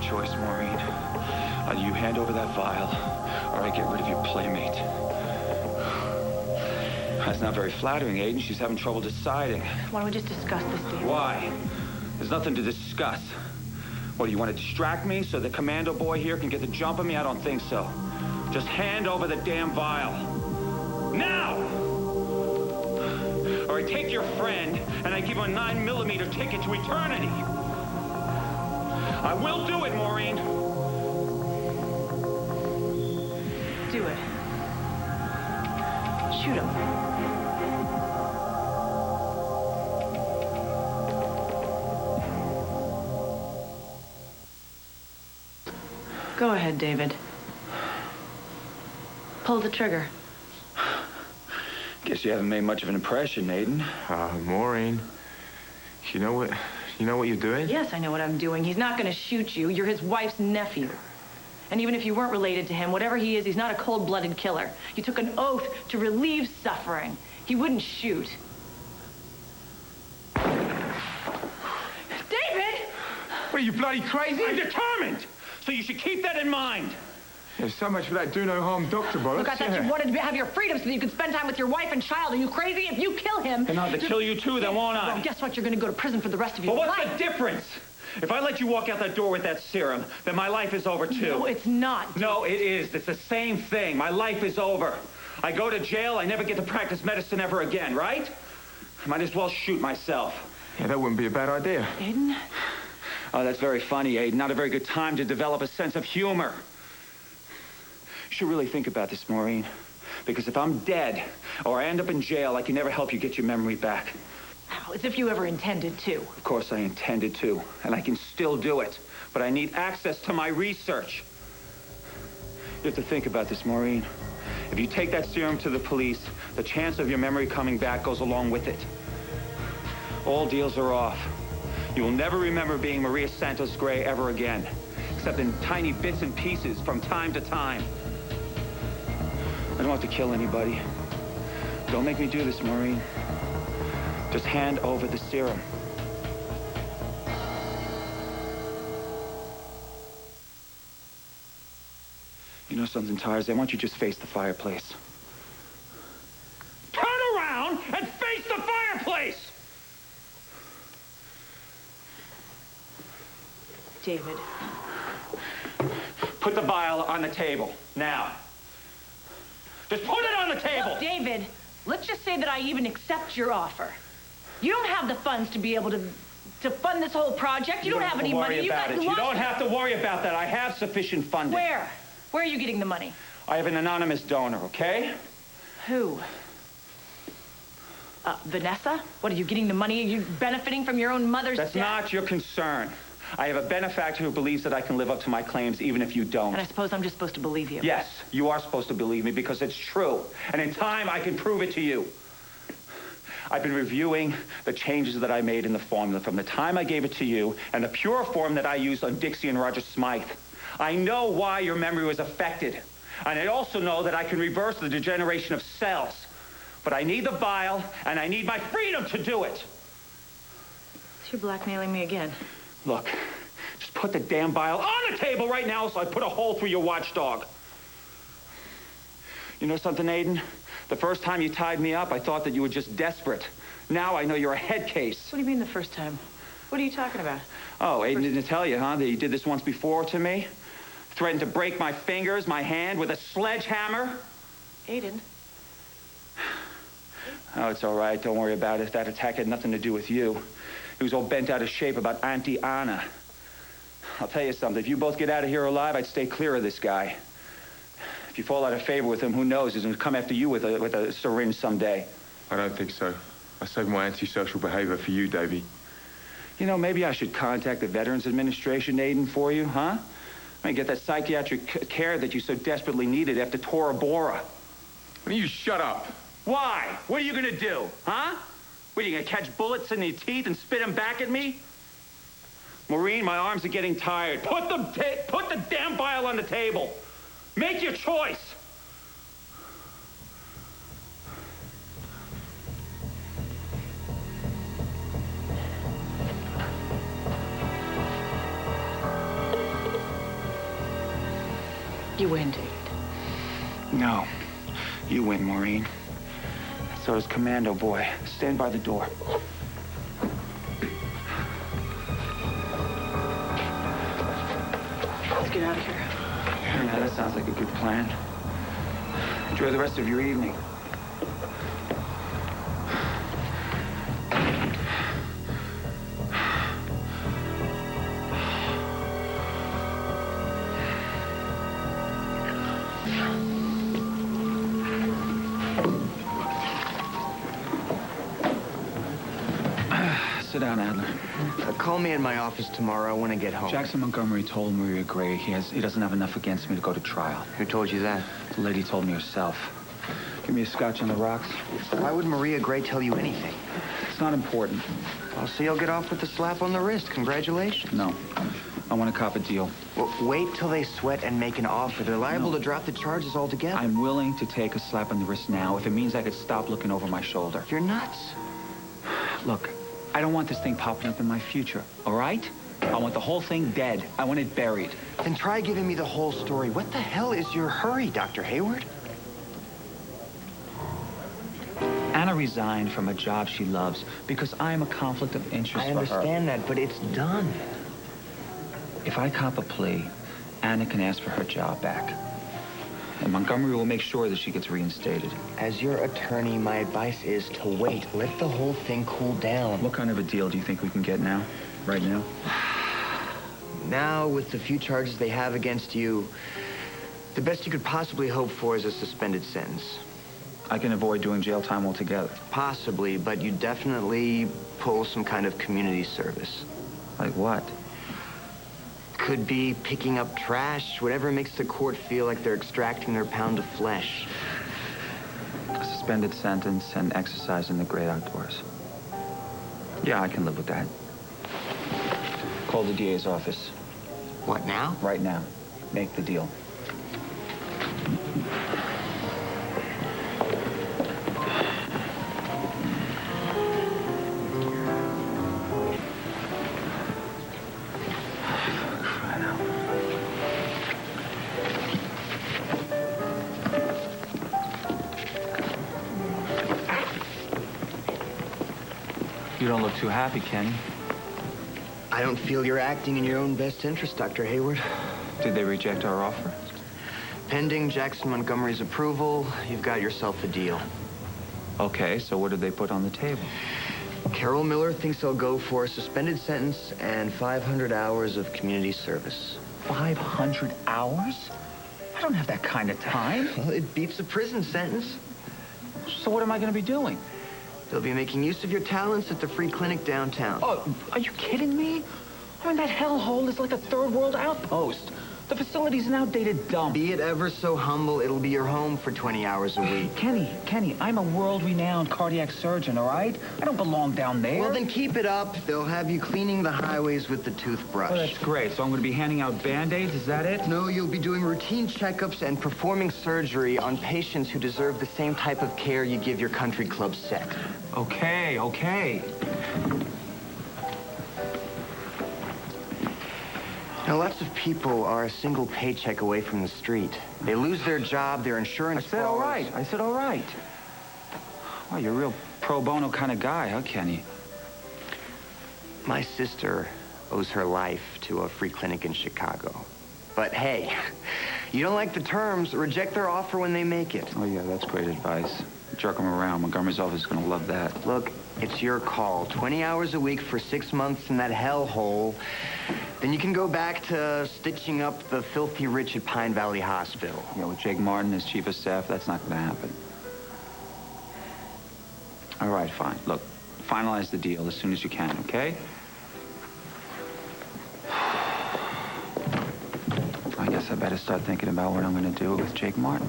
choice, Maureen. Either you hand over that vial, or I get rid of your playmate. That's not very flattering, Aiden. She's having trouble deciding. Why don't we just discuss this, David? Why? There's nothing to discuss. What, do you want to distract me so the commando boy here can get the jump on me? I don't think so. Just hand over the damn vial. Now! Or I take your friend and I give him a 9mm ticket to eternity. I will do it, Maureen. Do it. Shoot him. Go ahead, David. Pull the trigger. Guess you haven't made much of an impression, Aiden. Maureen, you know what you're doing? Yes, I know what I'm doing. He's not going to shoot you. You're his wife's nephew. And even if you weren't related to him, whatever he is, he's not a cold-blooded killer. You took an oath to relieve suffering. He wouldn't shoot. David! What, are you bloody crazy? I'm determined! So you should keep that in mind. There's so much for that do-no-harm doctor, bollocks. Look, I thought you wanted to have your freedom so that you could spend time with your wife and child. Are you crazy? If you kill him... Then I'll have to kill you too, then won't I? Well, guess what? You're going to go to prison for the rest of your life. But what's the difference? If I let you walk out that door with that serum, then my life is over too. No, it's not. No, it is. It's the same thing. My life is over. I go to jail, I never get to practice medicine ever again, right? I might as well shoot myself. Yeah, that wouldn't be a bad idea. Aiden? Oh, that's very funny, Aiden. Not a very good time to develop a sense of humor. You should really think about this, Maureen. Because if I'm dead, or I end up in jail, I can never help you get your memory back. Oh, as if you ever intended to. Of course I intended to, and I can still do it. But I need access to my research. You have to think about this, Maureen. If you take that serum to the police, the chance of your memory coming back goes along with it. All deals are off. You will never remember being Maria Santos Gray ever again, except in tiny bits and pieces from time to time. I don't have to kill anybody. Don't make me do this, Maureen. Just hand over the serum. You know something, Tarzan? Why don't you just face the fireplace? Turn around and face the fireplace! David. Put the vial on the table, now. Just put it on the table! Look, David, let's just say that I even accept your offer. You don't have the funds to be able to fund this whole project. You don't have any money. You don't have to worry about that. I have sufficient funding. Where? Where are you getting the money? I have an anonymous donor, okay? Who? Vanessa? What, are you getting the money? Are you benefiting from your own mother's death? That's not your concern. I have a benefactor who believes that I can live up to my claims even if you don't. And I suppose I'm just supposed to believe you. Yes, you are supposed to believe me because it's true. And in time, I can prove it to you. I've been reviewing the changes that I made in the formula from the time I gave it to you and the pure form that I used on Dixie and Roger Smythe. I know why your memory was affected. And I also know that I can reverse the degeneration of cells. But I need the vial, and I need my freedom to do it. So you're blackmailing me again. Look, just put the damn vial on the table right now so I put a hole through your watchdog. You know something, Aiden? The first time you tied me up, I thought that you were just desperate. Now I know you're a head case. What do you mean the first time? What are you talking about? Oh, Aiden didn't tell you, huh? That he did this once before to me? Threatened to break my fingers, my hand, with a sledgehammer? Aiden? Oh, it's all right. Don't worry about it. That attack had nothing to do with you. He was all bent out of shape about Auntie Anna. I'll tell you something. If you both get out of here alive, I'd stay clear of this guy. If you fall out of favor with him, who knows? He's going to come after you with a syringe someday. I don't think so. I saved my antisocial behavior for you, Davey. You know, maybe I should contact the Veterans Administration, Aiden, for you, huh? I mean, get that psychiatric care that you so desperately needed after Tora Bora. Why don't you shut up? Why? What are you going to do, huh? What, are you going to catch bullets in your teeth and spit them back at me? Maureen, my arms are getting tired. Put the damn vial on the table. Make your choice. You win, David. No. You win, Maureen. So does Commando Boy. Stand by the door. Let's get out of here. Yeah, that sounds like a good plan. Enjoy the rest of your evening. Sit down, Adler. Call me in my office tomorrow when I get home. Jackson Montgomery told Maria Gray he doesn't have enough against me to go to trial. Who told you that? The lady told me herself. Give me a scotch on the rocks. Why would Maria Gray tell you anything? It's not important. I'll see you'll get off with a slap on the wrist. Congratulations. No. I want to cop a deal. Well, wait till they sweat and make an offer. They're liable to drop the charges altogether. I'm willing to take a slap on the wrist now if it means I could stop looking over my shoulder. You're nuts. Look, I don't want this thing popping up in my future, all right? I want the whole thing dead. I want it buried. Then try giving me the whole story. What the hell is your hurry, Dr. Hayward? Anna resigned from a job she loves because I'm a conflict of interest I for her. understand that, but it's done. If I cop a plea, Anna can ask for her job back. And Montgomery will make sure that she gets reinstated. As your attorney, my advice is to wait. Let the whole thing cool down. What kind of a deal do you think we can get now? Right now? Now, with the few charges they have against you, the best you could possibly hope for is a suspended sentence. I can avoid doing jail time altogether. Possibly, but you definitely pull some kind of community service. Like what? Could be picking up trash, whatever makes the court feel like they're extracting their pound of flesh. A suspended sentence and exercise in the great outdoors. Yeah, I can live with that. Call the DA's office. What, now? Right now. Make the deal. You don't look too happy, Kenny. I don't feel you're acting in your own best interest, Dr. Hayward. Did they reject our offer? Pending Jackson Montgomery's approval, you've got yourself a deal. Okay, so what did they put on the table? Carol Miller thinks they'll go for a suspended sentence and 500 hours of community service. 500 hours? I don't have that kind of time. Well, it beats a prison sentence. So what am I going to be doing? They'll be making use of your talents at the free clinic downtown. Oh, are you kidding me? I mean, that hellhole is like a third world outpost. The facility's an outdated dump. Be it ever so humble, it'll be your home for 20 hours a week. Kenny, I'm a world-renowned cardiac surgeon, all right? I don't belong down there. Well, then keep it up. They'll have you cleaning the highways with the toothbrush. Oh, that's great. So I'm going to be handing out Band-Aids, is that it? No, you'll be doing routine checkups and performing surgery on patients who deserve the same type of care you give your country club set. Okay. Now, lots of people are a single paycheck away from the street. They lose their job, their insurance I said all right. Well, you're a real pro bono kind of guy, huh, Kenny? My sister owes her life to a free clinic in Chicago. But hey, you don't like the terms, reject their offer when they make it. Oh, yeah, that's great advice. Jerk them around. Montgomery's office is going to love that. Look, it's your call. 20 hours a week for 6 months in that hellhole. Then you can go back to stitching up the filthy rich at Pine Valley Hospital. Yeah, with Jake Martin as chief of staff, that's not going to happen. All right, fine. Look, finalize the deal as soon as you can, okay? I guess I better start thinking about what I'm going to do with Jake Martin.